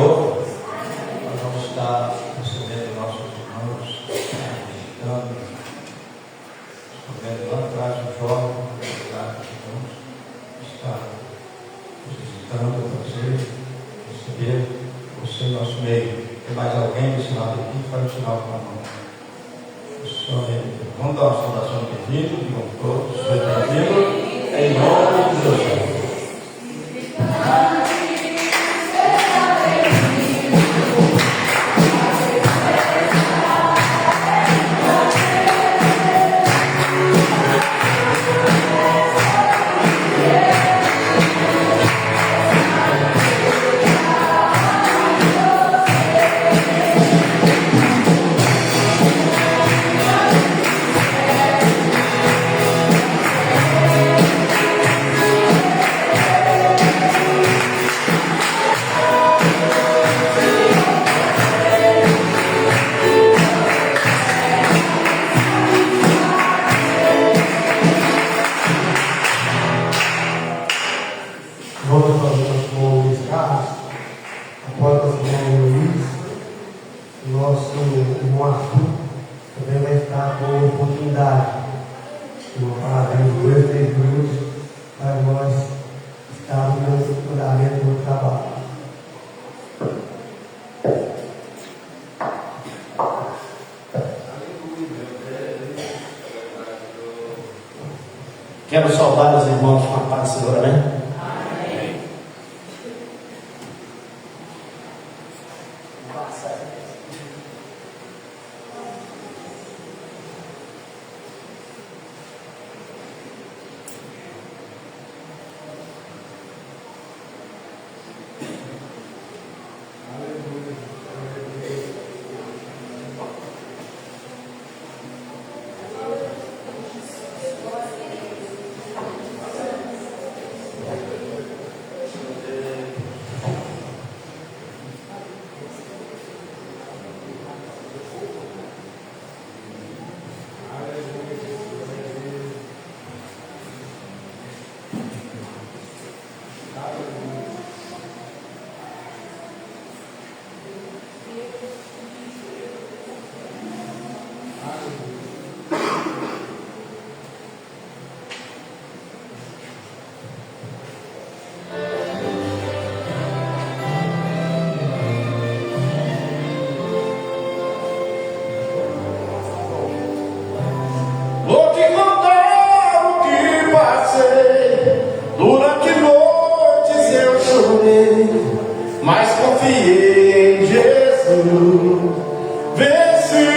Senhor. Nós vamos estar recebendo nossos irmãos, visitando, escrevendo lá atrás o jovem, lá que vamos estar visitando você, receber você em nosso meio. Tem mais alguém desse lado aqui? Faz o sinal com a mão. Vamos dar uma saudação de bem-vindo, digam todos, seja bem-vindo, em nome de Jesus. Quero saudar os irmãos com a paz do Senhor, amém? Mas confiei em Jesus, venci.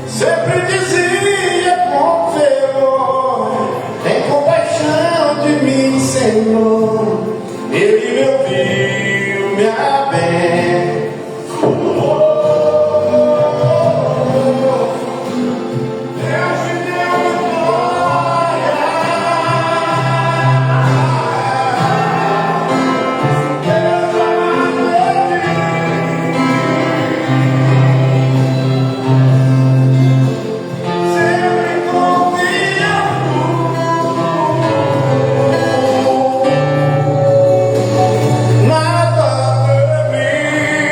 Sempre dizia com fervor: tem compaixão de mim, Senhor. Ele me ouviu, me abençoou. Nada temi.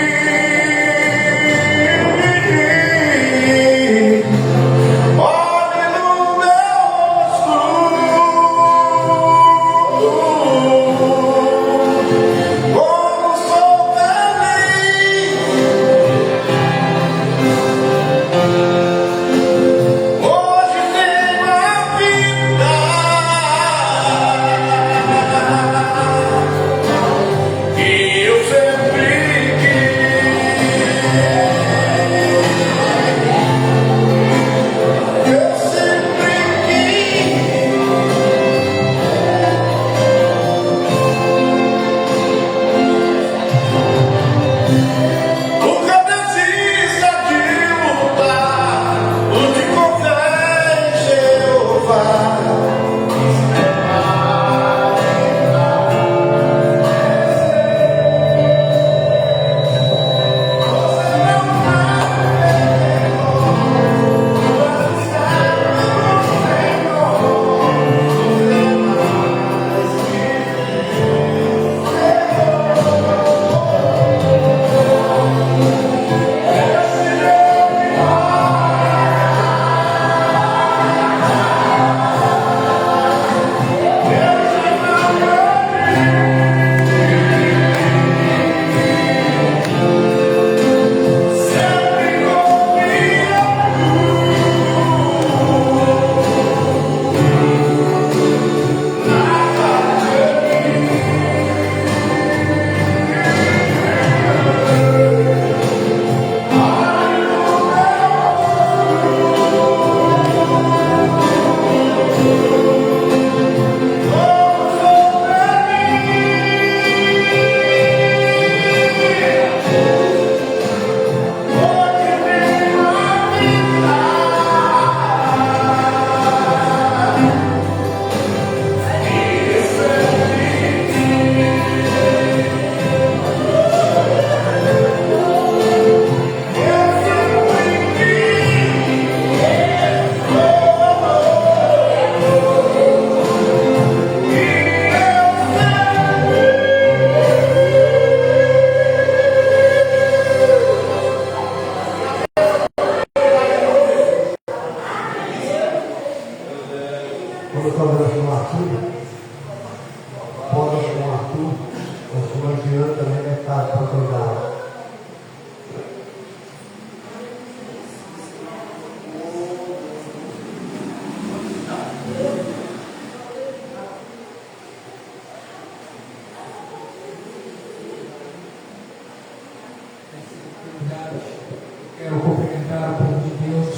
Quero cumprimentar o povo de Deus,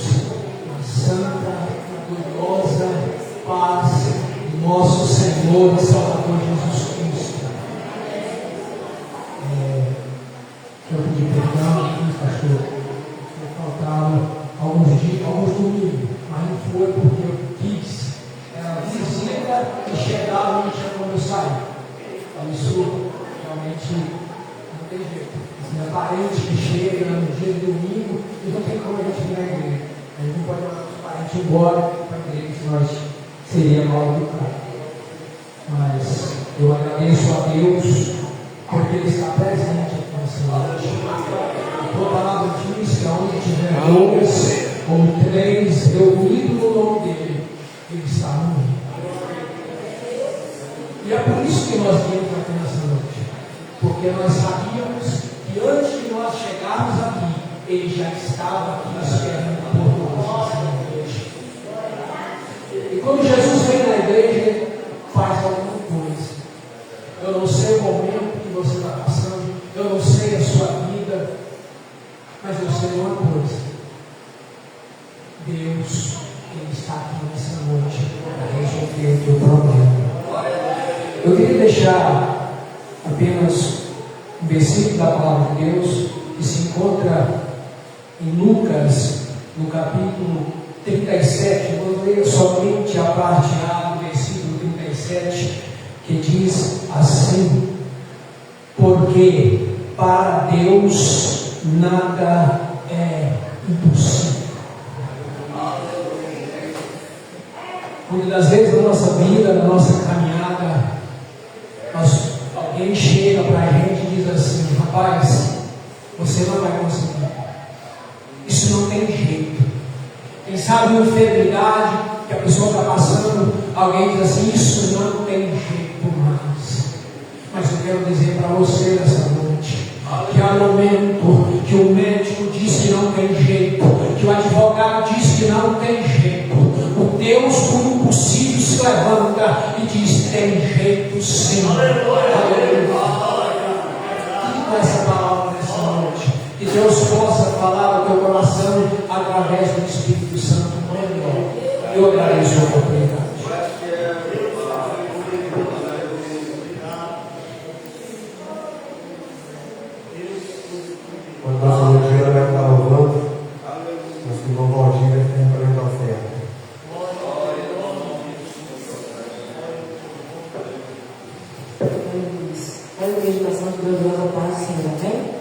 a santa, gloriosa paz do nosso Senhor e Salvador Jesus Cristo. Eu pedi perdão aqui, pastor, porque faltava alguns dias, alguns domingos, mas não foi porque eu quis. Era visita e chegava e tinha quando eu saí. Isso realmente não tem jeito. Minha parente que chega no dia de domingo e não tem como a gente ir na igreja. A gente não pode mandar os parentes embora para a igreja, senão a gente seria mal educado. Mas eu agradeço a Deus porque Ele está presente aqui nessa noite. A tua palavra diz que onde tiver dois ou três reunidos no nome dEle, Ele está no meio. E é por isso que nós viemos aqui nessa noite. Porque nós sabíamos que antes de nós chegarmos aqui, Ele já estava aqui esperando por nós nessa igreja. E quando Jesus vem na igreja, Ele faz alguma coisa. Eu não sei o momento que você está passando, eu não sei a sua vida, mas eu sei uma coisa: Deus, Ele está aqui nessa noite para resolver o teu problema. Eu queria deixar apenas um versículo da palavra de Deus que se encontra em Lucas, no capítulo 37. Eu vou ler somente a parte A do versículo 37, que diz assim: porque para Deus nada é impossível. Muitas das vezes na nossa vida, na nossa caminhada, alguém chega para a gente e diz assim: rapaz, você não vai conseguir, isso não tem jeito. Quem sabe uma enfermidade que a pessoa está passando, alguém diz assim: isso não tem jeito mais. Mas eu quero dizer para você nessa noite que há momento que o médico diz que não tem jeito, que o advogado diz que não tem jeito, o Deus do impossível se levanta e diz: tem jeito sim. Aleluia. Com essa palavra nessa noite, que Deus possa falar ao teu coração através do Espírito Santo. Eu agradeço a oportunidade. Quando a nossa igreja vai estar louvando, nosso irmão Valdir vai ter para levar a oferta. Olha a meditação de Deus, glória ao Pai, Senhor, amém?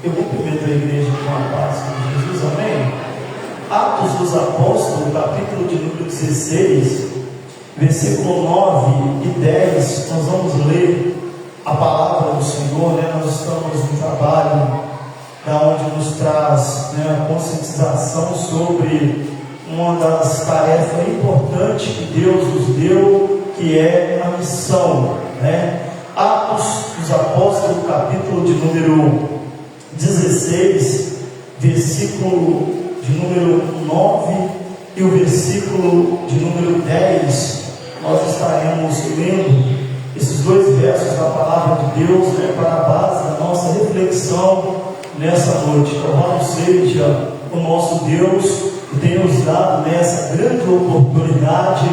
Eu cumprimento a igreja com a paz de Jesus, amém? Atos dos Apóstolos, capítulo de número 16, versículo 9 e 10, nós vamos ler a palavra do Senhor, né? Nós estamos no trabalho da onde nos traz, né, a conscientização sobre uma das tarefas importantes que Deus nos deu, que é a missão, né? Atos dos Apóstolos, capítulo de número 16, versículo de número 9 e o versículo de número 10, nós estaremos lendo esses dois versos da palavra de Deus, né, para a base da nossa reflexão nessa noite. Louvado seja o nosso Deus que tem nos dado nessa grande oportunidade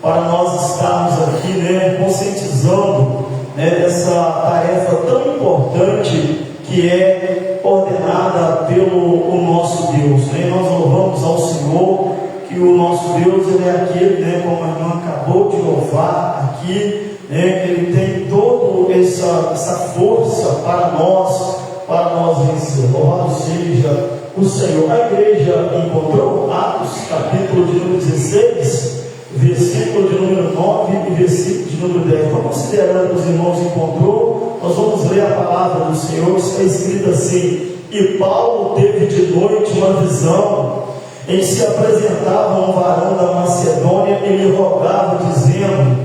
para nós estarmos aqui, né, conscientizando, né, dessa tarefa tão importante que é ordenada pelo o nosso Deus, né? Nós louvamos ao Senhor que o nosso Deus, ele é aquele, né, como a irmã acabou de louvar aqui, né, ele tem toda essa força para nós vencer. Louvado seja o Senhor. A igreja encontrou Atos, capítulo de número 16, versículo de número 9 e versículo de número 10. Então, considerando que os irmãos encontrou, nós vamos ler a palavra do Senhor. Está escrito assim: e Paulo teve de noite uma visão, em que se apresentava um varão da Macedônia e lhe rogava, dizendo: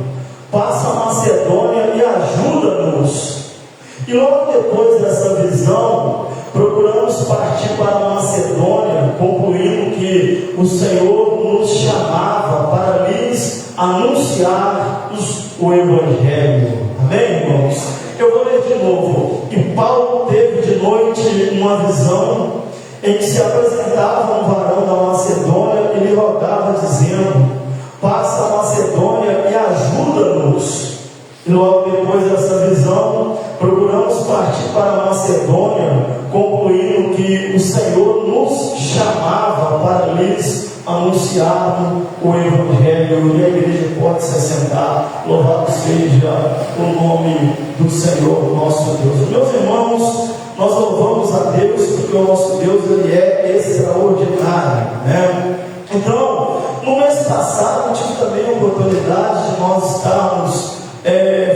passa a Macedônia e ajuda-nos. E logo depois dessa visão, procuramos partir para a Macedônia, concluindo que o Senhor nos chamava para lhes anunciar o Evangelho. Amém, irmãos? Eu vou ler de novo. E Paulo teve de noite uma visão, em que se apresentava um varão da Macedônia e lhe rogava, dizendo: passa a Macedônia e ajuda-nos. E logo depois dessa visão, procuramos partir para a Macedônia, concluindo que o Senhor nos chamava para lhes anunciado o Evangelho e a igreja pode se assentar. Louvado seja o nome do Senhor nosso Deus. Meus irmãos, nós louvamos a Deus porque o nosso Deus ele é extraordinário, né? Então, no mês passado eu tive também a oportunidade de nós estarmos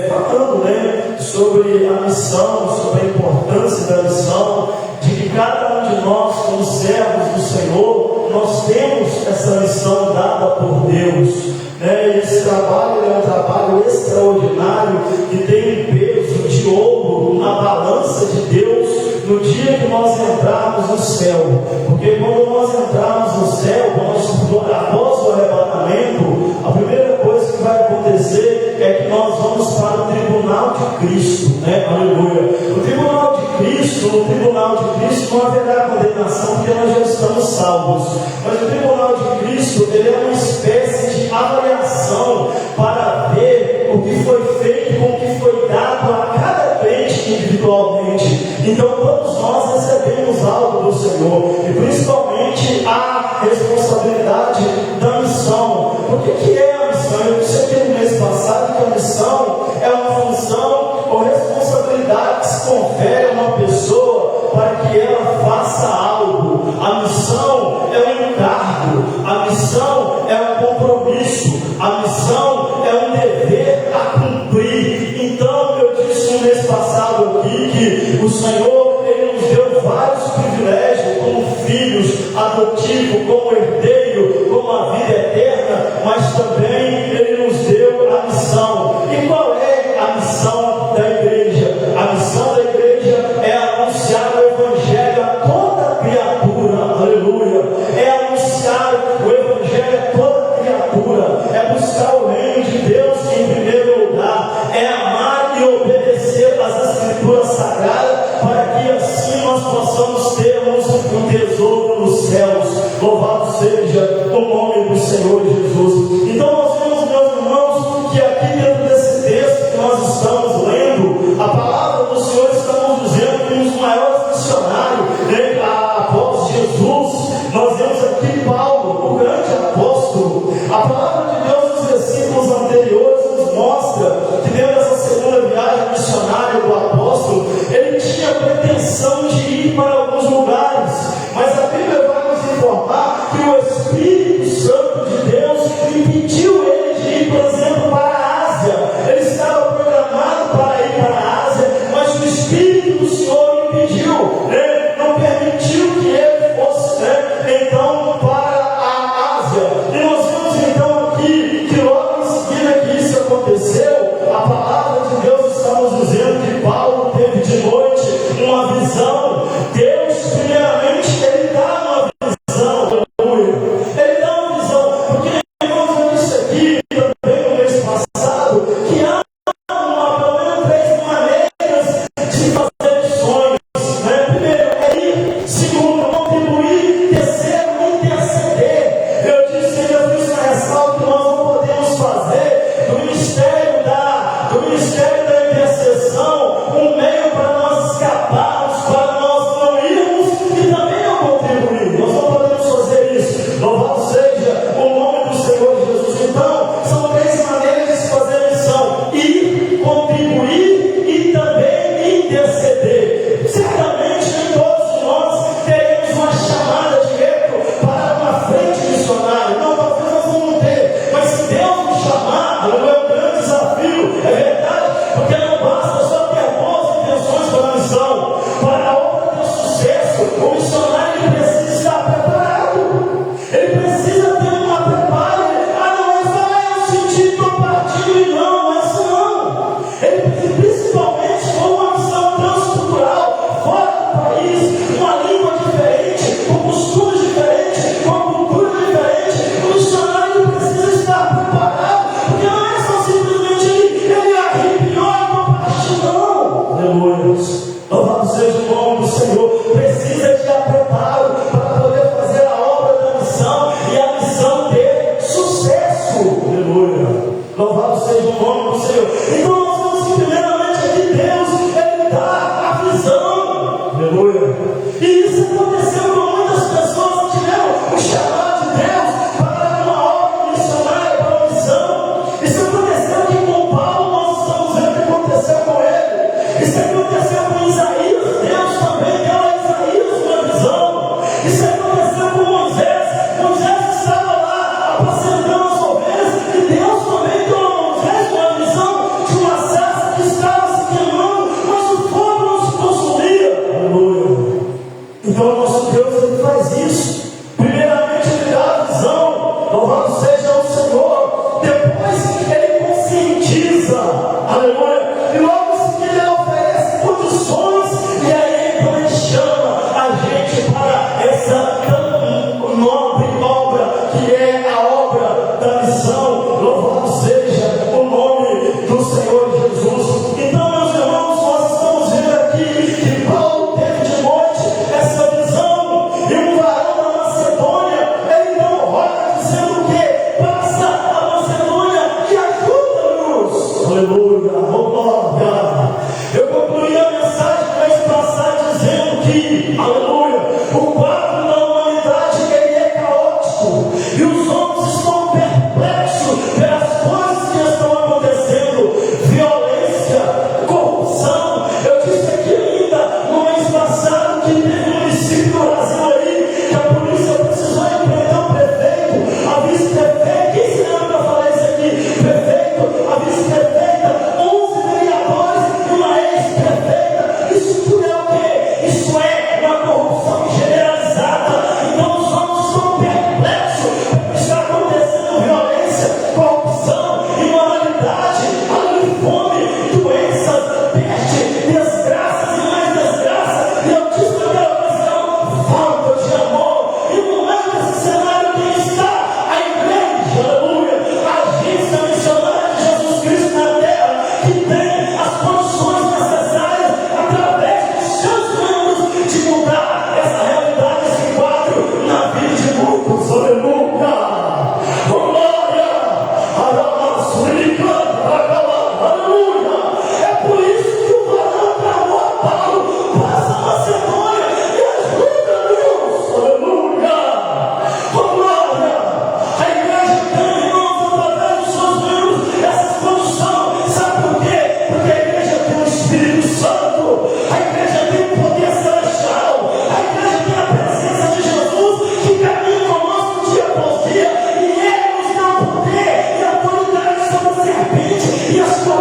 falando, né, sobre a missão, sobre a importância da missão, de que cada um de nós, como servos do Senhor, nós temos essa missão dada por Deus, né? Esse trabalho é um trabalho extraordinário que tem um peso de ouro na balança de Deus no dia que nós entrarmos no céu, porque quando nós entrarmos no céu, após o arrebatamento, a primeira coisa que vai acontecer é que nós vamos para o tribunal de Cristo, né? Aleluia. O tribunal de Cristo, no tribunal de Cristo não haverá condenação, porque nós já estamos salvos, mas o tribunal de Cristo ele é uma espécie de avaliação para ver o que foi feito com o que foi dado a cada crente individualmente. Então todos nós recebemos algo do Senhor, e principalmente a responsabilidade da missão. O que é a missão? Eu disse aqui no mês passado que a missão é uma função ou responsabilidade que se confere a uma pessoa para que ela faça algo. A missão é um encargo, a missão é um compromisso, a missão é um dever a cumprir. Então eu disse no mês passado aqui que o Senhor ele nos deu vários privilégios como filhos adotivos, como herdeiro, como a vida eterna, mas também ele nos deu a missão. E qual é a missão da igreja? A missão da igreja é anunciar o Evangelho a toda criatura, aleluia. É anunciar o Evangelho a toda criatura, é buscar o reino de Deus em primeiro lugar, é amar e obedecer às Escrituras Sagradas, para que assim nós possamos termos um tesouro nos céus. Louvado seja o nome do Senhor Jesus. Então nós vemos, meus irmãos, que aqui dentro desse texto que nós estamos lendo, a palavra do Senhor está nos dizendo que um dos maiores missionários, né, após Jesus, nós vemos aqui Paulo, o grande apóstolo. A palavra de Deus nos versículos anteriores nos mostra que dentro dessa segunda viagem missionária do apóstolo, ele tinha pretensão de ir para alguns lugares, mas a Bíblia vai nos informar que o Espírito Santo de Deus impediu ele de ir, por exemplo, para a Ásia. Ele estava programado para ir para a Ásia, mas o Espírito do Senhor impediu, né? Não permitiu que ele fosse, né, então para a Ásia. E nós vemos então aqui que logo em seguida que isso aconteceu, a palavra de Deus está nos dizendo que Paulo teve de noite uma visão. Deus, primeiramente, ele dá uma visão, aleluia. Ele dá uma visão, porque irmãos, eu disse aqui também no mês passado que há pelo menos 3 maneiras de fazer missões, né? Primeiro é ir, segundo, contribuir, terceiro, interceder. Eu disse que eu fiz uma ressalva que nós não podemos fazer do ministério da intercessão um meio para nós escaparmos, para nós não irmos e também não contribuir. Nós não podemos fazer isso. Louvado seja o nome do Senhor Jesus. Então, são 3 maneiras de se fazer missão: ir, contribuir e também interceder. Certamente nem todos nós teremos uma chamada direto para uma frente missionária. Não, talvez nós vamos ter, mas se Deus nos chamar, é um grande desafio, é verdade, porque não basta só ter boas intenções para a missão. Para a obra ter sucesso, o missionário ele precisa estar preparado, ele precisa ter uma preparo. Não, essa é o sentido do partido, e não, essa não. Ele precisa, principalmente com uma missão transcultural, fora do país, uma língua diferente, com costumes diferentes, com cultura diferente. O missionário precisa estar preparado, porque não é só simplesmente ele arrepiou e compartilhou, não. Aleluia. Louvado seja o nome do Senhor. Precisa de preparo para poder fazer a obra da missão e a missão ter sucesso. Aleluia. Louvado seja o nome do Senhor. Então nós vemos que primeiramente aqui Deus, ele dá a visão. Aleluia. E isso aconteceu com muitas pessoas que tiveram o chamado de Deus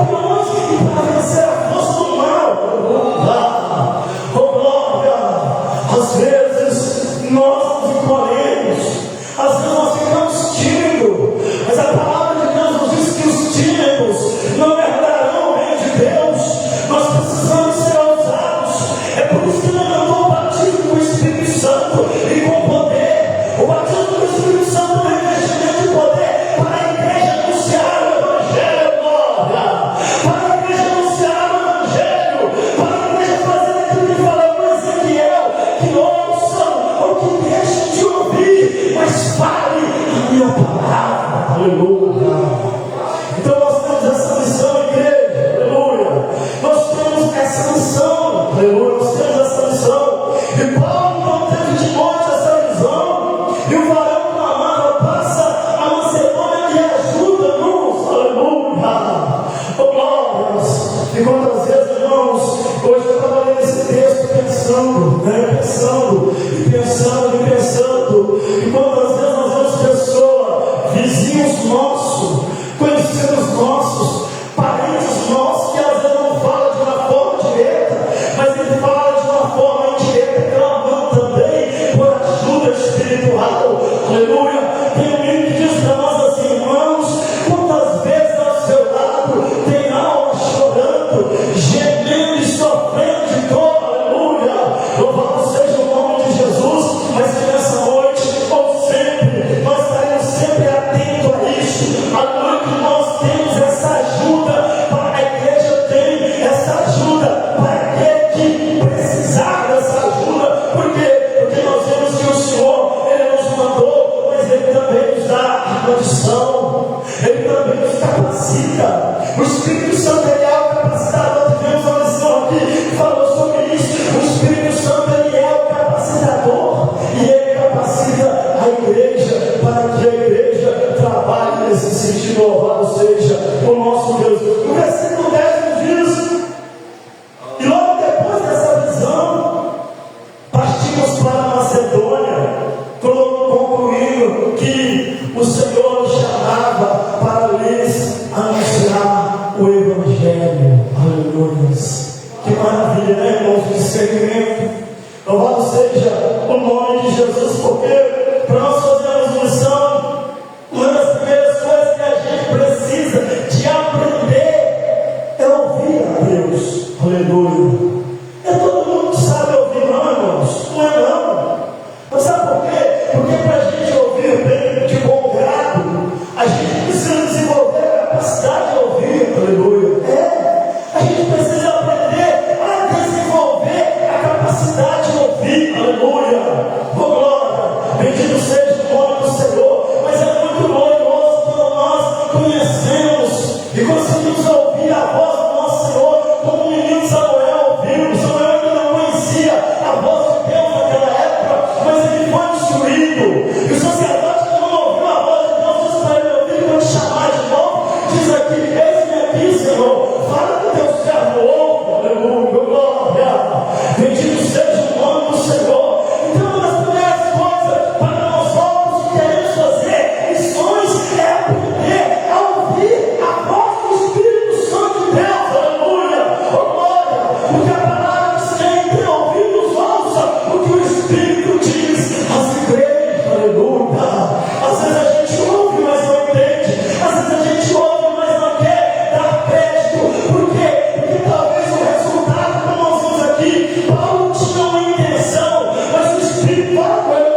campeões para vencer a força do mal. Oh glória! Às vezes nós nos encolhemos, às vezes nós ficamos tímidos, mas a palavra de Deus nos diz que os tímidos não herdarão o reino de Deus. Nós precisamos ser ousados. É por isso que não mandou o batismo com o Espírito Santo e com poder. O batismo com o Espírito Santo é investimento de poder para a igreja anunciar o Evangelho, glória! Para a igreja anunciar o Evangelho, para a igreja fazer aquilo que falou com Ezequiel, que ouçam ou que deixem de ouvir, mas fale a minha palavra. Aleluia! Então nós temos essa missão, igreja, aleluia! Nós temos essa missão, aleluia! Nós temos essa missão. E Paulo não teve de morte essa visão. E o varão clamava, passa a Macedônia e ajuda-nos, aleluia! Oh glórias! E quantas vezes, irmãos, hoje eu trabalhei nesse texto pensando, e quantas vezes nós vemos pessoas, vizinhos nossos, conhecidos nossos, parentes nossos, que às vezes não falam de uma forma direta, mas ele fala de uma forma indireta, clamando também por ajuda espiritual, aleluia. Tem um hino que diz para nós assim, irmãos, quantas vezes ao seu lado tem alma chorando, gemendo e sofrendo de dor, aleluia. Louvado seja o nome de Jesus, mas que nessa noite, ou sempre, nós estaremos sempre atentos a isso, aleluia, que nós temos essa ajuda para a igreja, tem essa ajuda para aquele que precisar dessa ajuda. Por quê? Porque nós vemos que o Senhor, Ele nos mandou, mas Ele também nos dá a condição, Ele também nos capacita. O Espírito Santo, Ele é o capacitador. Tivemos uma lição aqui que falou sobre isso. O Espírito Santo, Ele é o capacitador, e Ele capacita a igreja para que a igreja trabalhe nesse sentido. Louvado seja o nosso Deus. O versículo 10 nos diz, e logo depois dessa visão, partimos para a Macedônia, concluindo que o Senhor chamava para lhes anunciar o Evangelho. Aleluia! Que maravilha, né, irmãos? Discernimento. Louvado seja o nome de Jesus, porque para nós fazermos missão, uma das primeiras coisas que a gente precisa de aprender é ouvir a Deus. Aleluia! É todo mundo que sabe ouvir, não, irmãos? Não é não. Mas sabe por quê? Porque para a gente ouvir bem, de bom grado, a gente precisa desenvolver a capacidade de ouvir. Aleluia! A gente precisa aprender a desenvolver a capacidade de ouvir. Aleluia! Oh glória! Bendito seja o nome do Senhor. Mas é muito glorioso quando nós conhecemos e conseguimos ouvir a voz do nosso Senhor, como o menino Samuel ouviu. Samuel ainda não conhecia a voz de Deus naquela época, mas ele foi instruído. E o sacerdote que não ouviu a voz de Deus disse para ele ouvir, quando chamar de novo, diz aqui, eis-me aqui, Senhor, fala que teu servo ouve. Aleluia, glória. Bendito seja o nome do Senhor. Então, uma das primeiras coisas para nós outros que queremos fazer missões é aprender a ouvir a voz do Espírito Santo de Deus. Aleluia, oh glória. Porque a palavra diz que quem tem ouvidos ouça o que o Espírito diz às igrejas. Aleluia. Às vezes a gente ouve, mas não entende. Às vezes a gente ouve, mas não quer dar crédito. Por quê? Porque talvez o resultado, como nós vimos aqui, Paulo tinha uma intenção, mas o Espírito fala com ele,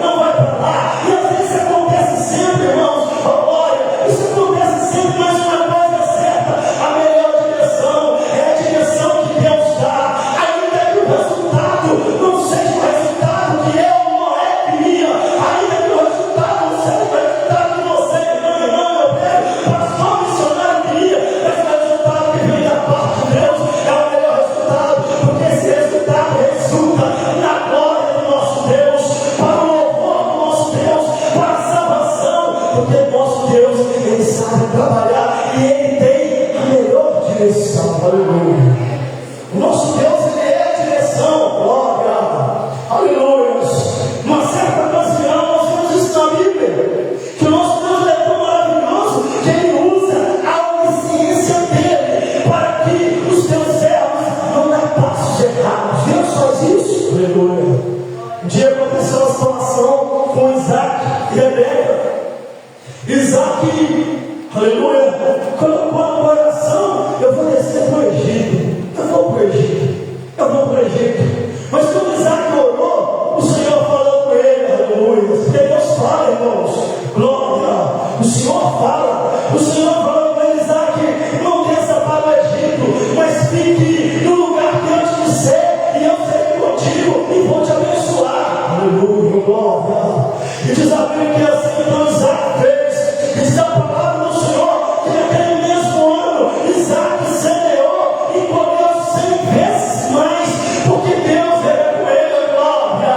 não vai para lá. E às vezes isso acontece sempre, irmãos. Oh glória, isso acontece sempre, mas uma coisa é certa: a melhor direção é a direção que Deus dá. Ainda que o resultado não seja o resultado que eu não é minha, ainda que o resultado não seja o resultado de você, irmão, meu Deus, pastor, missionário, queria, mas o resultado que vem da parte de Deus é o melhor resultado, porque esse resultado resulta na glória do nosso Deus, para o louvor do nosso Deus, para a salvação, porque o nosso Deus, Ele sabe trabalhar e Ele tem a melhor direção. Aleluia. O nosso Deus, Ele é a direção. Glória. Aleluia. Uma certa ocasião, nós vemos isso na Bíblia, que o nosso Deus é tão maravilhoso que Ele usa a onisciência dEle. Aleluia. Colocou no coração: eu vou descer para o Egito. Eu vou para o Egito. Eu vou para o Egito. Mas quando Isaac orou, o Senhor falou com ele: aleluia. Porque Deus fala, irmãos. Glória. O Senhor fala. O Senhor falou com ele: Isaac, não desça para o Egito, mas fique no lugar que eu te disser, e eu serei contigo e vou te abençoar. Aleluia. Glória. E diz a Bíblia que assim então Isaac fez. E diz a palavra do Senhor que naquele mesmo ano Isaac semeou e colheu 100 vezes mais, porque Deus era com ele. Glória.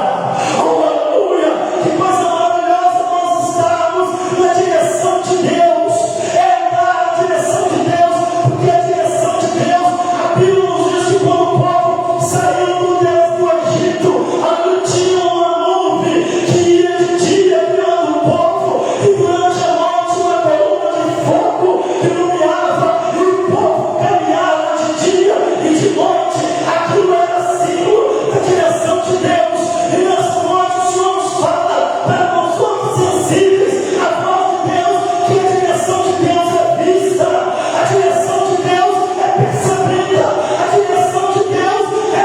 Oh, aleluia. Que coisa maravilhosa nós estamos na direção de Deus. É andar na direção de Deus, porque a direção de Deus, a Bíblia nos diz que quando o povo saiu do Egito, ali tinha uma nuvem que ia de dia guiando o povo, e durante a noite uma coluna de fogo que iluminava, e o povo caminhava de dia e de noite. Aquilo era símbolo da direção de Deus. E nessa noite o Senhor nos fala para nós somos sensíveis à voz de Deus, que a direção de Deus é vista, a direção de Deus é percebida, a direção de Deus é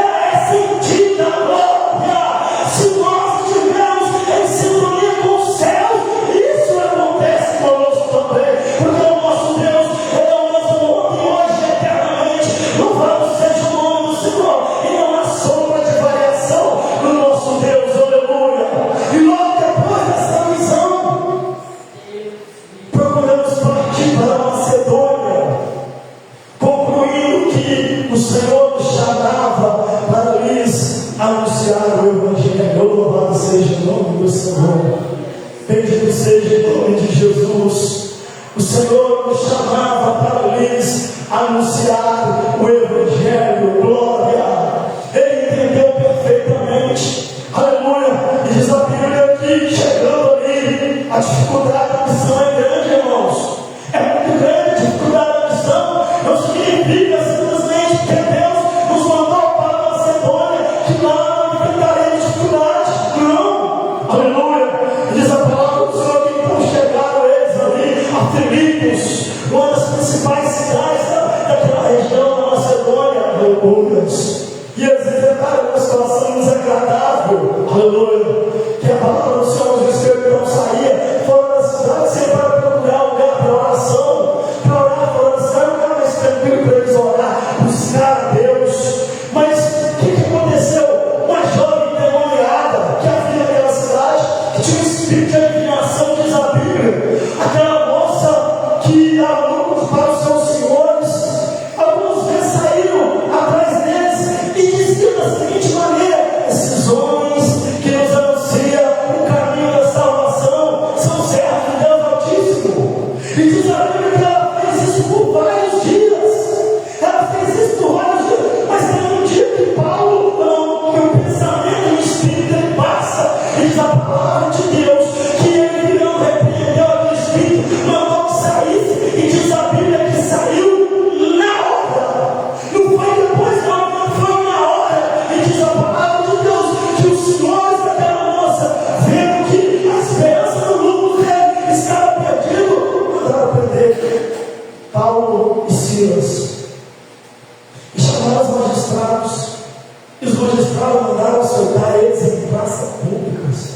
sentida. Glória. Se nós estivermos em sintonia com os céus, isso acontece conosco também, porque o nosso Deus é o mesmo ontem, hoje e eternamente. Louvado seja o nome do Senhor, e não há sombra de variação no nosso Deus. Aleluia. E logo depois dessa visão, procuramos partir para a Macedônia, concluindo que o Senhor nos chamava para lhes anunciar o Evangelho. Louvado seja o nome do Senhor. Bendito seja o nome de Jesus. O Senhor nos chamava para lhes anunciar o Evangelho. Glória. Ele entendeu perfeitamente. Aleluia. E diz a Bíblia que chegando ali, a dificuldade da missão é grande, irmãos. É muito grande a dificuldade da missão. Não significa simplesmente que Deus nos mandou para a Macedônia, que lá não enfrentaremos dificuldade. Não. Aleluia. Diz a palavra do Senhor que então chegaram eles ali a Filipos, uma das principais cidades daquela região da Macedônia. Aleluia. E eles enfrentaram uma situação desagradável. Aleluia. Que a palavra do Senhor nos diz que ele não saía fora da cidade sempre para procurar um lugar para oração. Para orar fora da cidade, um lugar mais tranquilo para eles orar, buscar a Deus. Mas o que aconteceu? Uma jovem endemoniada que havia naquela cidade, que tinha um espírito de adivinhação, diz a Bíblia. Aquela moça que dava lucro para os seus senhores, alguns vezes saíram atrás deles e diziam da seguinte maneira: esses homens que nos anunciam o caminho da salvação são servos de Deus Altíssimo. E diz a Bíblia que ela fez isso por vários dias. Ela fez isso por vários dias. Mas tem um dia que Paulo, que o pensamento do Espírito ele passa, e diz a palavra de Deus que ele não repreendeu aquele Espírito, mandou que saísse, e diz a Bíblia que saiu na hora. Não foi depois, não, foi na hora. E diz a palavra de Deus que os senhores daquela moça, vendo que a esperança do lucro dele estava perdido, mandaram prender Paulo e Silas e chamaram os magistrados. E os magistrados mandaram soltar eles em praças públicas.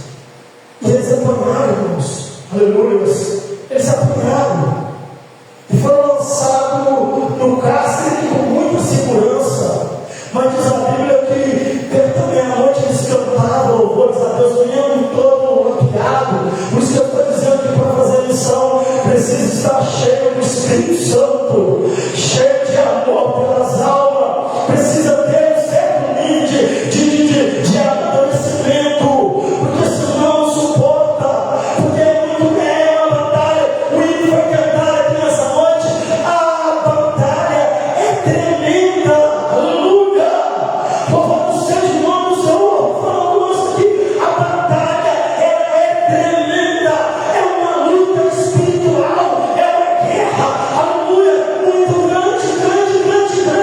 E eles apanharam, irmãos. Aleluia. Eles apanharam e foram lançados no cárcere com muita segurança. Mas diz a Bíblia que perto da meia-noite eles cantavam louvores a Deus, vinham todo maquiado. Por isso que eu estou dizendo que para fazer missão precisa estar cheio do Espírito Santo, cheio de amor pelas almas, precisa ter um certo nível de amadurecimento, porque senão não suporta, porque é uma batalha. O hino vai cantar aqui nessa noite: a batalha é tremenda. Aleluia. Louvado seja o nome do Senhor. Falando isso aqui, a batalha é tremenda, é uma luta espiritual, é uma guerra, aleluia, muito grande, grande, grande, grande.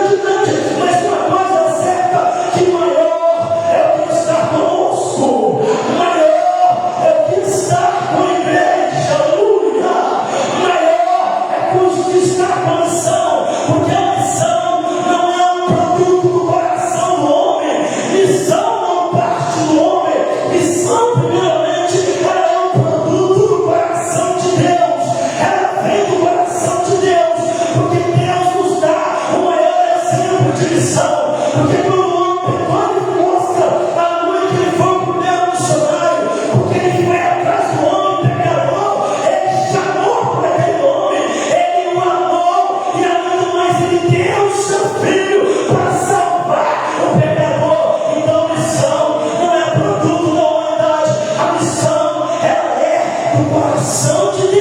Porque quando o homem perdoa, ele mostra a luz que ele foi o primeiro missionário. Porque ele foi atrás do homem pecador, ele chamou por aquele homem, ele o amou, e além do mais, ele deu o seu filho para salvar o pecador. Então a missão não é produto da humanidade, a missão ela é do coração de Deus.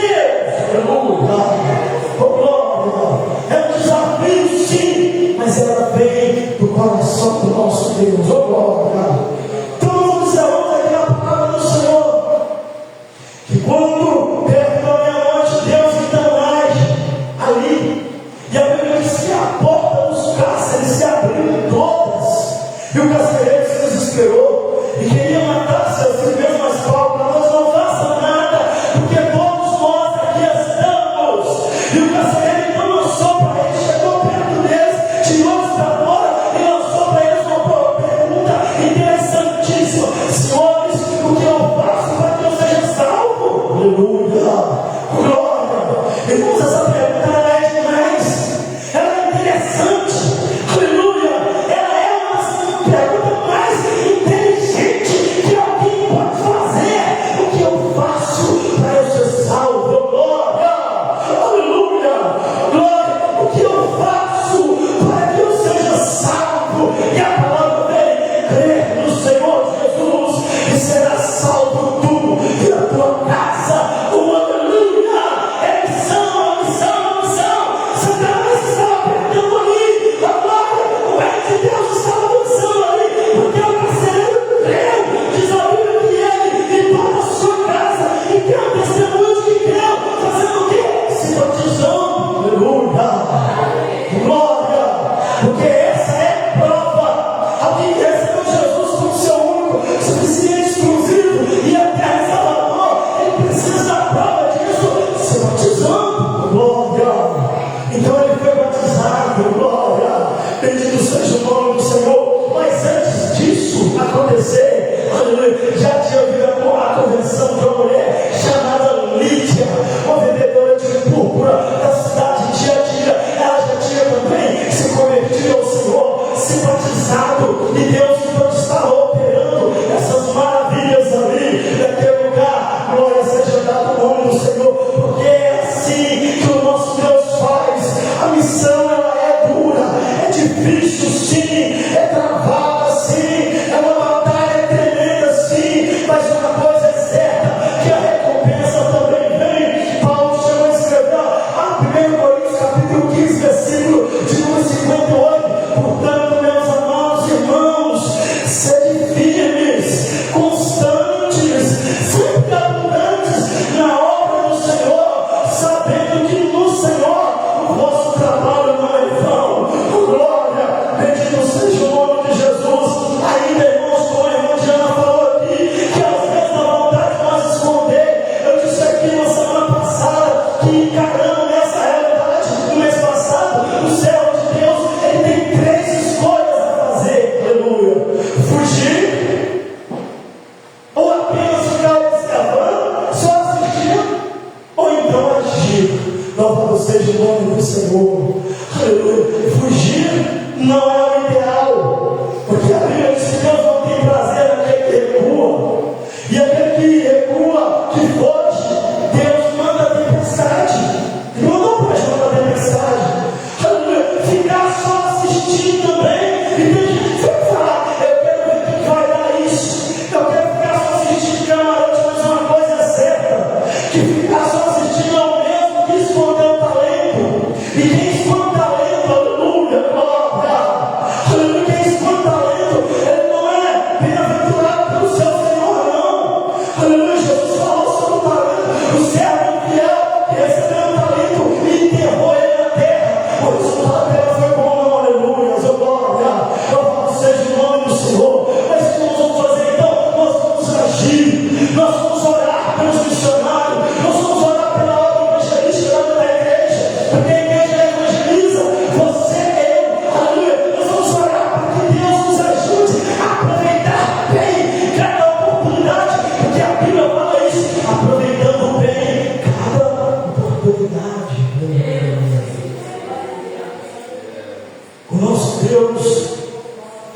Oh, glória! É um desafio, sim, mas ela vem do coração do nosso Deus. Oh, glória! Então nós observamos aqui a palavra do Senhor, que quando perto da meia-noite, Deus então age ali, e a Bíblia diz que a porta dos cárceres se abriu todas, e o carcereiro se desesperou e queria matar seus filhos, mas Paulo, para nós não faça nada, porque todos nós aqui estamos. E o carcereiro então lançou para eles, chegou perto deles, tirou-os para fora e lançou para eles uma pergunta interessantíssima: senhores, o que eu faço para que eu seja salvo? Aleluia! Glória! Irmãos, essa pergunta ela é demais, ela é interessante. Aleluia! Ela é uma pergunta mais inteligente que alguém pode fazer. O que eu faço para eu ser salvo? Glória! Aleluia! Glória! O que eu faço para que eu seja salvo? E a palavra vem: crer no Senhor Jesus e será salvo tu e a tua casa. Aleluia! É missão, missão, missão. Satanás estava perdendo ali. Agora o reino de Deus estava avançando ali, porque o carcereiro creu. Diz a Bíblia que ele e toda a sua casa, e tem um testemunho de que creu, fazendo o quê? Se batizando. Aleluia! Glória! Porque essa é a prova. Alguém que recebeu Jesus como seu único, suficiente, exclusivo e eterno Salvador, ele precisa da prova disso, se batizando. Glória! Então ele foi batizado. Glória! Bendito seja o nome do Senhor. Mas antes disso acontecer, aleluia, já tinha havido a conversão de uma mulher chamada Lídia, uma vendedora de púrpura da cidade de Tiatira. Ela já tinha também se convertido ao Senhor, se batizado, e Deus então estava operando essas maravilhas ali naquele lugar. Glória seja dado o nome do Senhor, porque é assim que o nosso Deus faz. A missão ela é dura, é difícil sim, é travada sim, é uma batalha tremenda sim, mas uma coisa é certa, que a recompensa também vem. Paulo chegou a escrever a 1 Coríntios capítulo 15, versículo de número 58: portanto, meus amados irmãos, sede firmes, constantes, sempre abundantes na obra do Senhor, sabendo que no Senhor o vosso trabalho não é vão. Glória! Bendito seja o nome de Jesus. Ainda, irmãos, como a irmã Diana falou aqui, que às vezes dá vontade de nós esconder. Eu disse aqui na semana passada que, encarando essa realidade do mês passado, o céu de Deus ele tem 3 escolhas a fazer. Aleluia! Fugir, ou apenas ficar observando, só assistindo, ou então agir. Louvado seja o nome do Senhor. Aleluia! Fugir não é o ideal, porque a Bíblia diz que Deus não tem prazer naquele que recua, e aquele que recua, que foge, Deus manda a tempestade. Ele mandou para nós mandar a tempestade. Aleluia! Ficar só assistindo também, e tem gente que vai falar: eu quero ver o que vai dar isso, eu quero ficar só assistindo camarote. Mas uma coisa é certa, que ficar só assistindo é o mesmo que esconder o talento. E quem esconde o talento,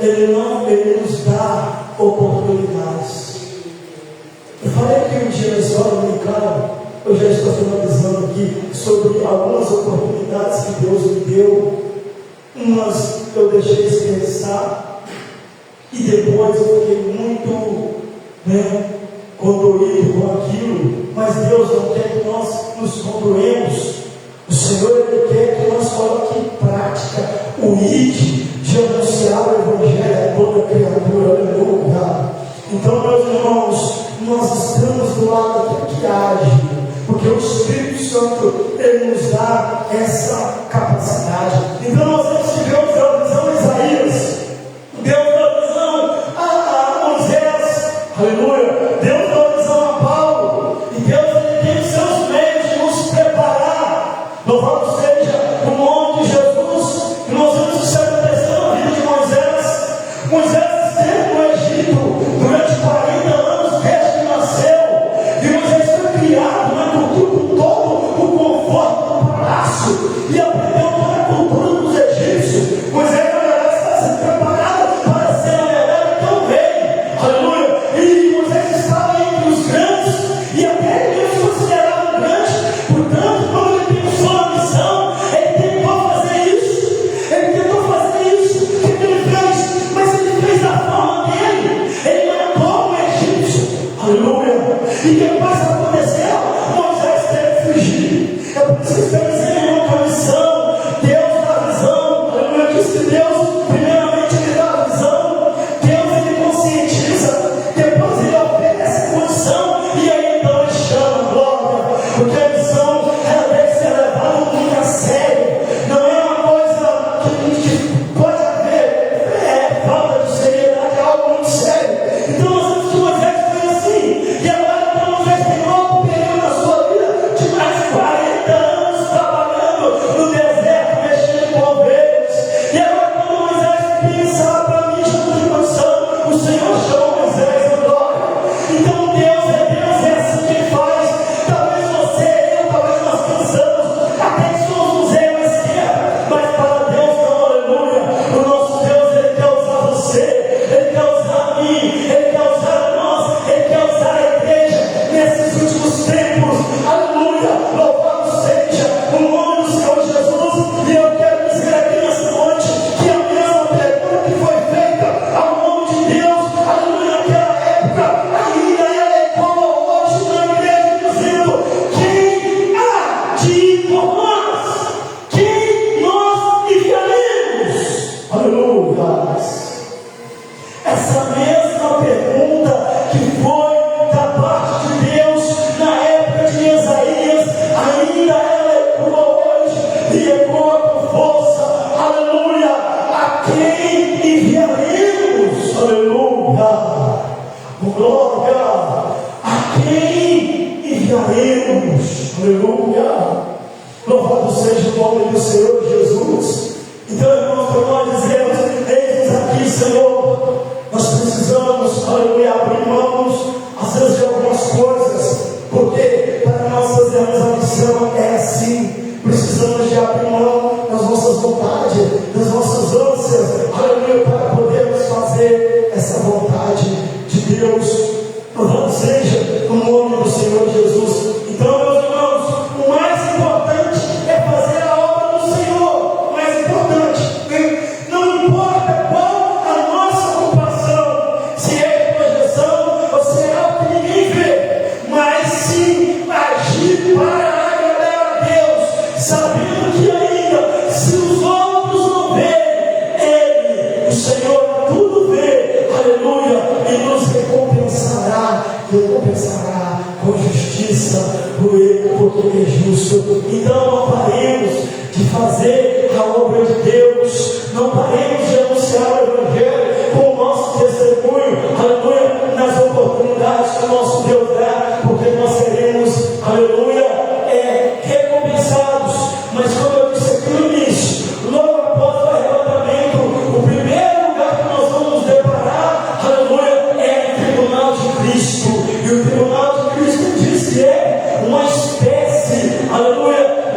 Ele nos dá oportunidades. Eu falei que um dia na escola dominical, eu já estou finalizando aqui, sobre algumas oportunidades que Deus me deu. Umas eu deixei de pensar, e depois eu fiquei muito condoído com aquilo, mas Deus não quer que nós nos condoemos. O Senhor, Ele quer que nós coloquemos em prática o ide de anunciar o Evangelho a toda criatura, aleluia. Então, meus irmãos, nós estamos do lado daquele que age, porque o Espírito Santo, Ele nos dá essa capacidade. Então, nós tivemos a visão de Isaías, Deus deu a visão a Moisés, aleluia. Deus deu a visão a Paulo, e Deus Ele tem os seus meios de nos preparar. Louvado seja o nome de Jesus. E nós vemos isso acontecendo na vida de Moisés. Moisés esteve no Egito durante 40 anos desde que nasceu, e Moisés foi criado com todo o conforto do palácio e aprendeu toda a cultura dos egípcios. Moisés está sendo preparado para ser a melhor que o rei, aleluia. E Moisés estava entre os grandes, e até ele mesmo se considerava grande. Portanto, quando ele pensou na missão, ele tentou fazer isso. O que ele fez? Mas ele fez da forma dele. Ele matou o egípcio, aleluia. E depois que aconteceu, Moisés teve que fugir. É por isso que estamos em uma missão. Deus dá a visão, aleluia. Diz que Deus, primeiramente, Ele dá a visão. Deus, Ele conscientiza. Depois Ele oferece a condição. E aí então Ele chama, glória. Porque a missão, ela deve ser levada muito a sério. Não é uma coisa que pode haver falta de seriedade, é algo muito sério. Então nós vemos que Moisés foi assim. E agora então Moisés tem um outro período na sua vida de mais de 40 anos trabalhando no deserto, mexendo com ovelhas. E agora quando Moisés pensa lá para mim, chamando de condição, o Senhor chama Moisés agora. Então Deus é assim que Ele faz. Talvez você, eu, talvez nós pensamos até que somos um Zé esquerda, mas para Deus não, aleluia. O nosso Deus, Ele quer usar você, Ele quer usar a mim, Ele quer usar a nós, Ele quer usar a igreja nesses últimos tempos, aleluia. Louvado seja o nome do Senhor Jesus. E eu quero dizer aqui nessa noite que a mesma pergunta que foi feita ao nome de Deus, aleluia, naquela época, ainda ela ecoa hoje na igreja, dizendo: quem há de ir por nós? Quem nós enviaremos? Aleluia. Essa mesma pergunta que foi da parte de Deus na época de Isaías, ainda ela ecoa hoje e ecoa com força, aleluia. A quem enviaremos? Aleluia. Glória. A quem enviaremos? Aleluia. Louvado seja o nome do Senhor Jesus. Então, irmãos, para nós dizemos: eis aqui, Senhor, nós precisamos, aleluia, abrir mãos, às vezes, de algumas coisas, porque para nós fazermos a missão é assim. Precisamos de abrir mão das nossas vontades, das nossas ânsias, aleluia, para podermos fazer essa vontade de Deus. Louvado seja o nome do Senhor Jesus. Então, meus irmãos, o mais importante é fazer a obra do Senhor. O mais importante, não importa qual a nossa ocupação, se é projeção ou se é algo que ninguém vê, mas sim agir para agradar a Deus, sabendo que ainda, se os outros não verem, Ele, o Senhor, tudo vê, aleluia, e nos recompensará com justiça, por Ele, porque Ele é justo. Então não paremos de fazer a obra de Deus, não paremos de anunciar o Evangelho com o nosso testemunho, aleluia, nas oportunidades que o nosso Deus dá, porque nós seremos, aleluia, recompensados. Mas como eu disse aqui no início, logo após o arrebatamento, o primeiro lugar que nós vamos nos deparar, aleluia, é o tribunal de Cristo. E o tribunal de Cristo diz que é uma espécie, aleluia,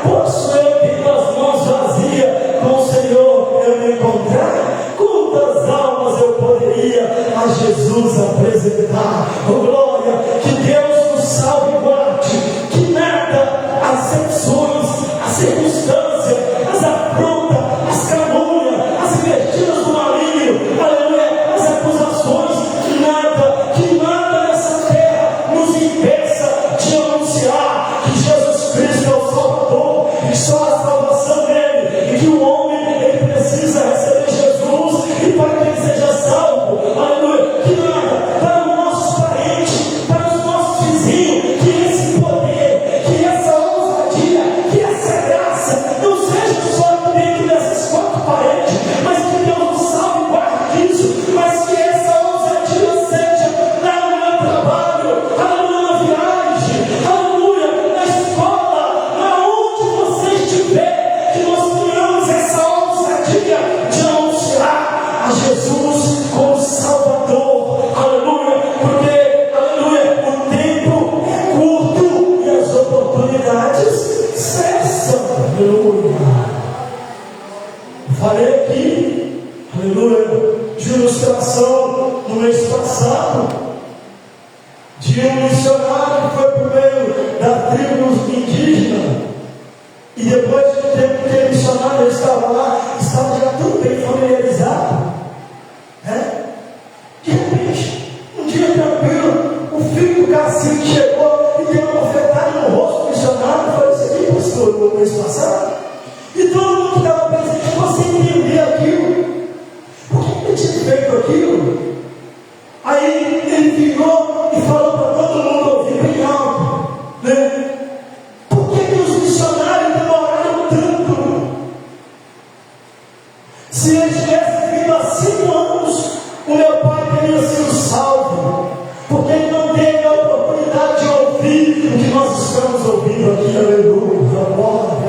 Posso eu, tendo as mãos vazias, com o Senhor eu me encontrar? Quantas almas eu poderia a Jesus apresentar? Oh glória, que Deus nos salve e guarde, que nada, as exceções, as circunstâncias, as afrontas, as calúnias, as investidas do maligno, aleluia, as acusações, que nada nessa terra nos impeça de anunciar que Jesus Cristo é o Salvador, e só a salvação dele, e que o homem ele precisa receber Jesus, e para que ele seja salvo, aleluia, que nada, para os nossos parentes, para os nossos vizinhos, que esse poder, que essa ousadia, que essa graça não seja só dentro dessas quatro paredes, mas que Deus nos salve e guarde disso, mas que essa ousadia seja lá no meu trabalho, aleluia, na viagem, aleluia, na escola, aonde você estiver, que nós tenhamos essa ousadia de anunciar a Jesus como Salvador, aleluia, porque, aleluia, o tempo é curto e as oportunidades cessam, aleluia. Falei aqui, aleluia, de ilustração no mês passado, de um missionário que foi por meio da tribo indígena, e depois de um tempo que aquele missionário estava lá, estava já tudo bem familiarizado, né? De repente, um dia tranquilo, o filho do cacique chegou e deu uma bofetada no rosto do missionário. Foi isso aqui, pastor, no mês passado. E todo mundo que estava presente, você entender aquilo. Por que ele tinha feito aquilo? Aí ele virou e falou para todo mundo ouvir bem alto, né? Por que os missionários demoraram tanto? Se ele tivesse vindo há 5 anos, o meu pai teria sido salvo, porque ele não teve a oportunidade de ouvir o que nós estamos ouvindo aqui, aleluia, glória.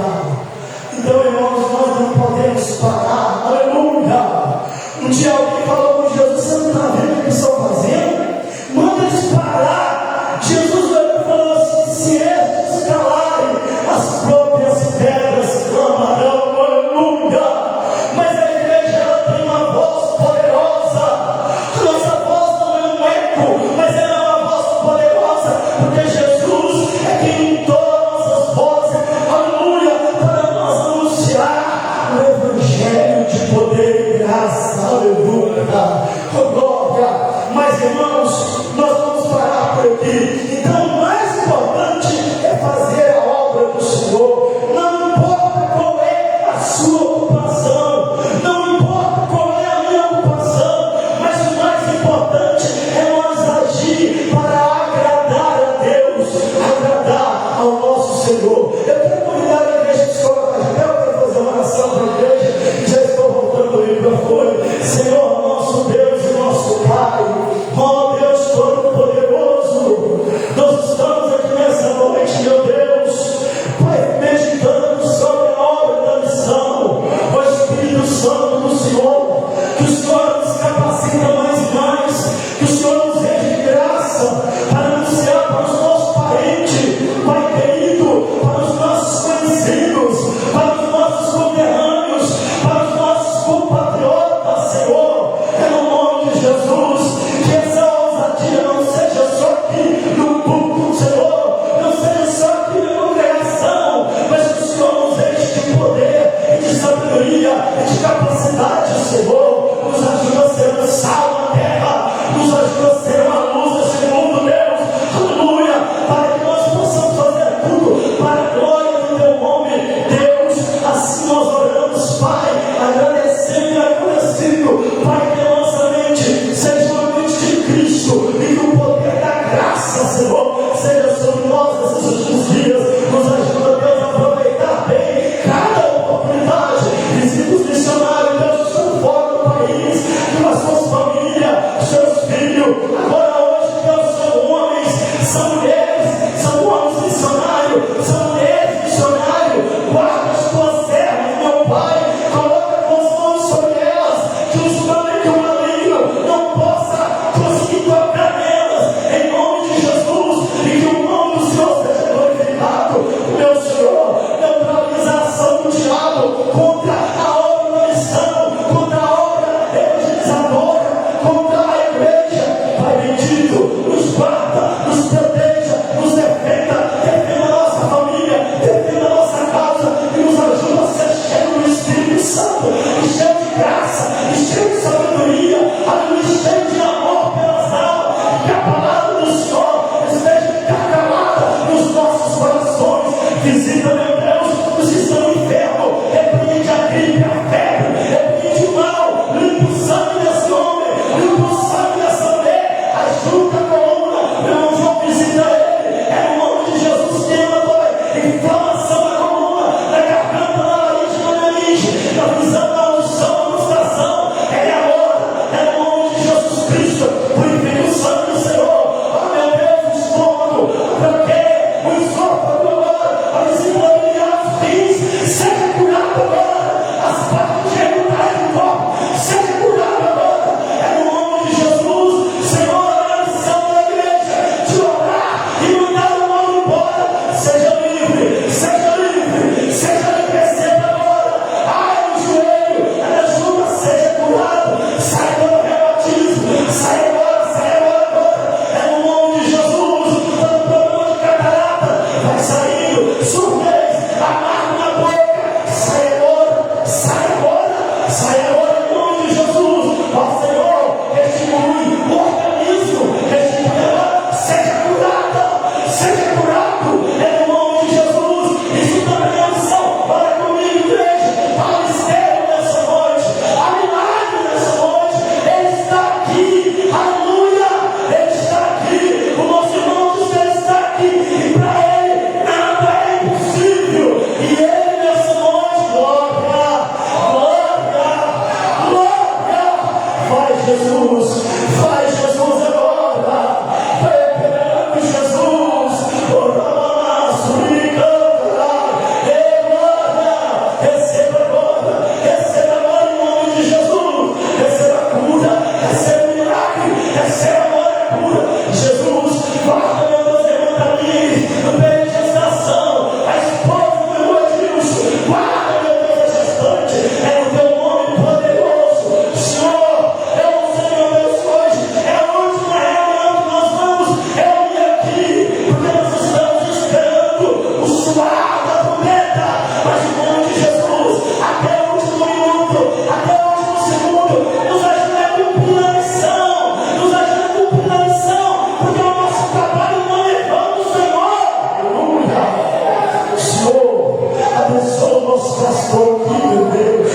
nosso pastor aqui, meu Deus.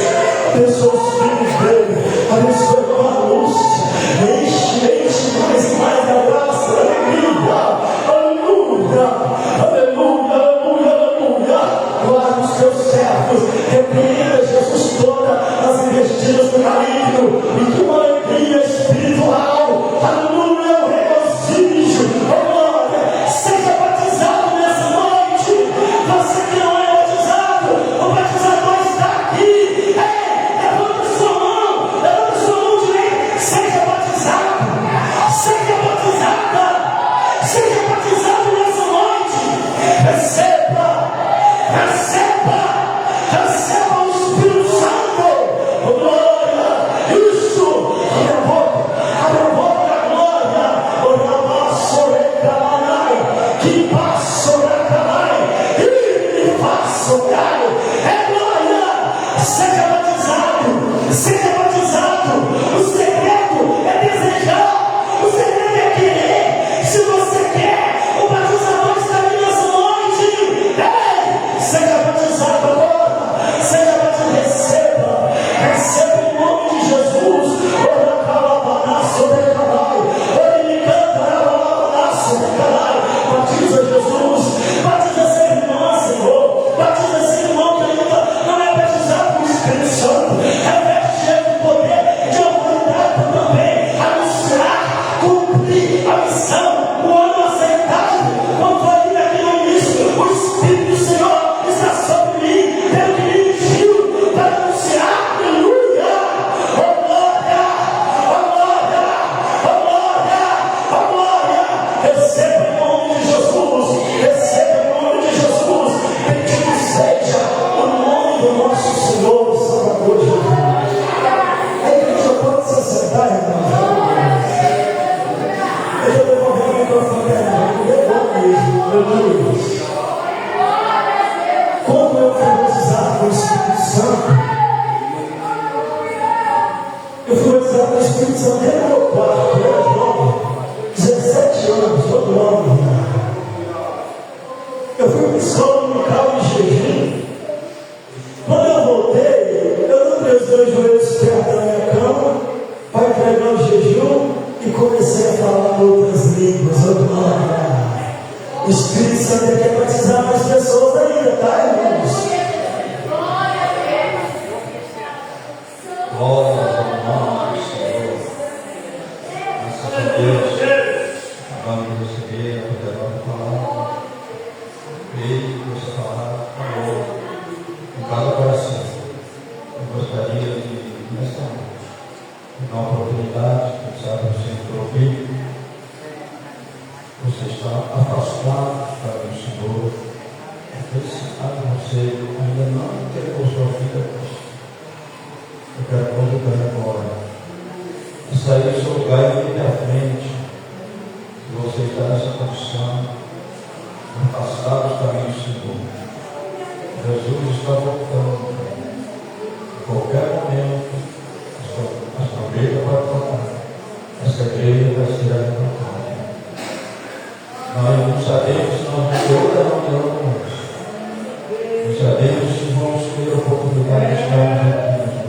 Abençoa os filhos dele. Abençoa a irmã Lúcia. Enche mais e mais da graça, da alegria. Aleluia, aleluia, aleluia, aleluia. Guarda os teus servos. Repreenda, Jesus, todas as investidas do maligno. E que uma alegria espiritual. Aleluia, o regozijo. Glória. Seja batizado nessa noite. Você que não é batizado, o batizador está aqui. Levanta sua mão direita. Seja batizado. Seja batizada. Seja batizado nessa noite. Receba o Espírito Santo. Glória. Isso. Abre a boca da glória. Que passorecanai. E passorai. É glória. Seja batizado. Seja batizado. O segredo é desejar. O segredo é querer. Se você quer, o batizador está aqui nessa noite. Ei, seja batizado agora. Seja batizado. Receba em nome de Jesus. Batiza Jesus. Batiza essa irmã, Senhor. Batiza esse irmão que ainda não é batizado com o Espírito Santo. Reveste ele de poder, de autoridade também. Anunciar, cumprir a missão. O ano aceitável. Como foi dito aqui no início, o Espírito do Senhor está sobre mim, pelo que me ungiu para anunciar. Aleluia! Oh glória! Oh glória! Oh glória! Oh glória! Receba em nome de Jesus. Receba em nome de Jesus. Bendito seja o nome do nosso Senhor e Salvador Jesus. A igreja pode se sentar, irmãos. Eu estou devolvendo o microfone a irmã. Devolve mesmo. Aleluia. Quando eu fui batizado com o Espírito Santo, eu fui batizado com o Espírito Santo dentro do meu quarto. Eu era jovem, 17 anos, todo ano. Eu fui para a escola dominical de jejum. Quando eu voltei, eu não pus os dois joelhos perto da minha cama para entregar o jejum e comecei a falar outras línguas. O Espírito Santo quer batizar mais pessoas ainda, tá, irmãos? Glória ao nome do Senhor. Graças a Deus. Vamos receber a poderosa palavra. Creio que essa palavra falou em cada coração. Eu gostaria de, nessa noite, dar uma oportunidade, quem sabe você entrou aqui, você está afastado para o Senhor, quem sabe você ainda não entregou sua vida a Cristo. Eu quero convidar agora a sair do seu lugar e vir à frente. Se você está nessa condição, afastado dos caminhos do Senhor, Jesus está voltando. Em qualquer momento, a sua igreja vai tocar. Essa igreja vai ser arrebatada. Nós não sabemos se nós vamos ter outra reunião hoje. Não sabemos se vamos ter a oportunidade de estarmos aqui.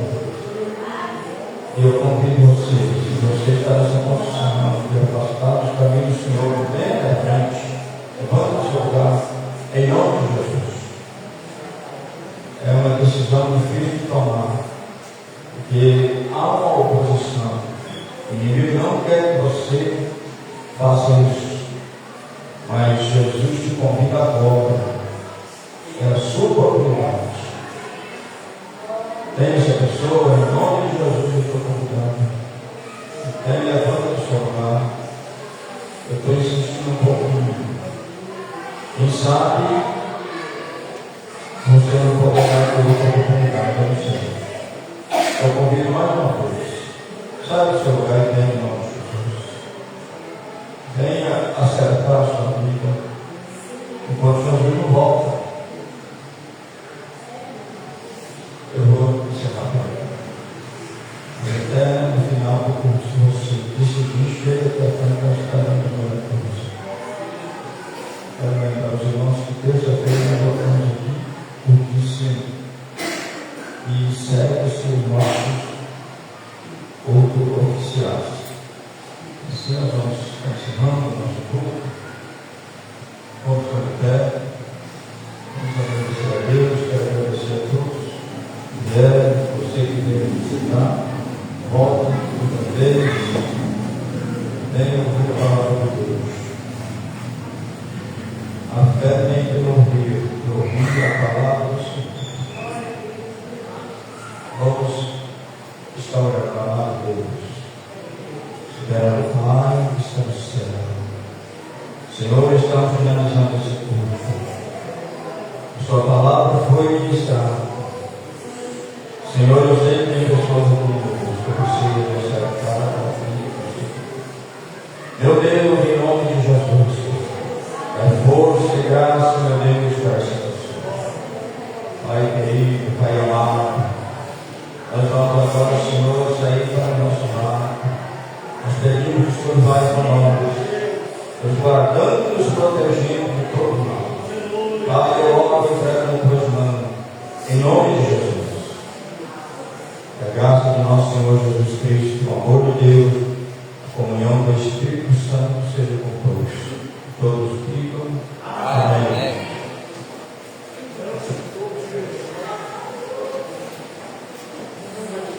E eu convido você, se você está nessa condição de afastar dos caminhos do Senhor, venha à frente, levanta o seu lugar, em nome de Jesus. É uma decisão difícil de tomar, porque há uma oposição. O inimigo não quer que você faça isso, mas Jesus te convida agora. É a sua oportunidade. Tem essa pessoa, em nome de Jesus, eu estou convidando. Tem, levanta do seu lugar. Eu estou insistindo um pouquinho. Quem sabe você não poderá ter outra oportunidade, eu não sei. Eu convido mais uma vez. Sai do seu lugar e venha em nome de Jesus. Venha acertar a sua vida enquanto Jesus não volta. Eu vou encerrar para ele. Até no final do curso, se você decidir, chega até a frente para estar dando glória para você. Quero lembrar os irmãos que terça-feira nós voltamos aqui, por 15. e segue-se os nossos outros oficiais. Assim nós vamos encerrando o nosso culto. Vamos para o pé. Vamos agradecer a Deus, quero agradecer a todos. Vieram, você que veio visitar, volta outra vez. Venha ouvir a palavra de Deus. A fé vem pelo ouvir a palavra do Senhor. Vamos restaurar a palavra de Deus. Espera o Pai que está no céu. Senhor, estamos finalizando esse culto. A sua palavra foi ministrada. Senhor, eu sei que tem pessoas aqui que precisam dessa cara. Meu Deus, em nome de Jesus, é força e graça, meu Deus, para essa pessoa. Pai querido, Pai amado, nós vamos agora, Senhor, sair para o nosso lar. Nós pedimos que o Senhor vai conosco, nos guardando e nos protegendo de todo mal. Pai, eu oro e entrego nas tuas mãos, em nome de Jesus. Que a graça do nosso Senhor Jesus Cristo, o amor de Deus, a comunhão do Espírito Santo seja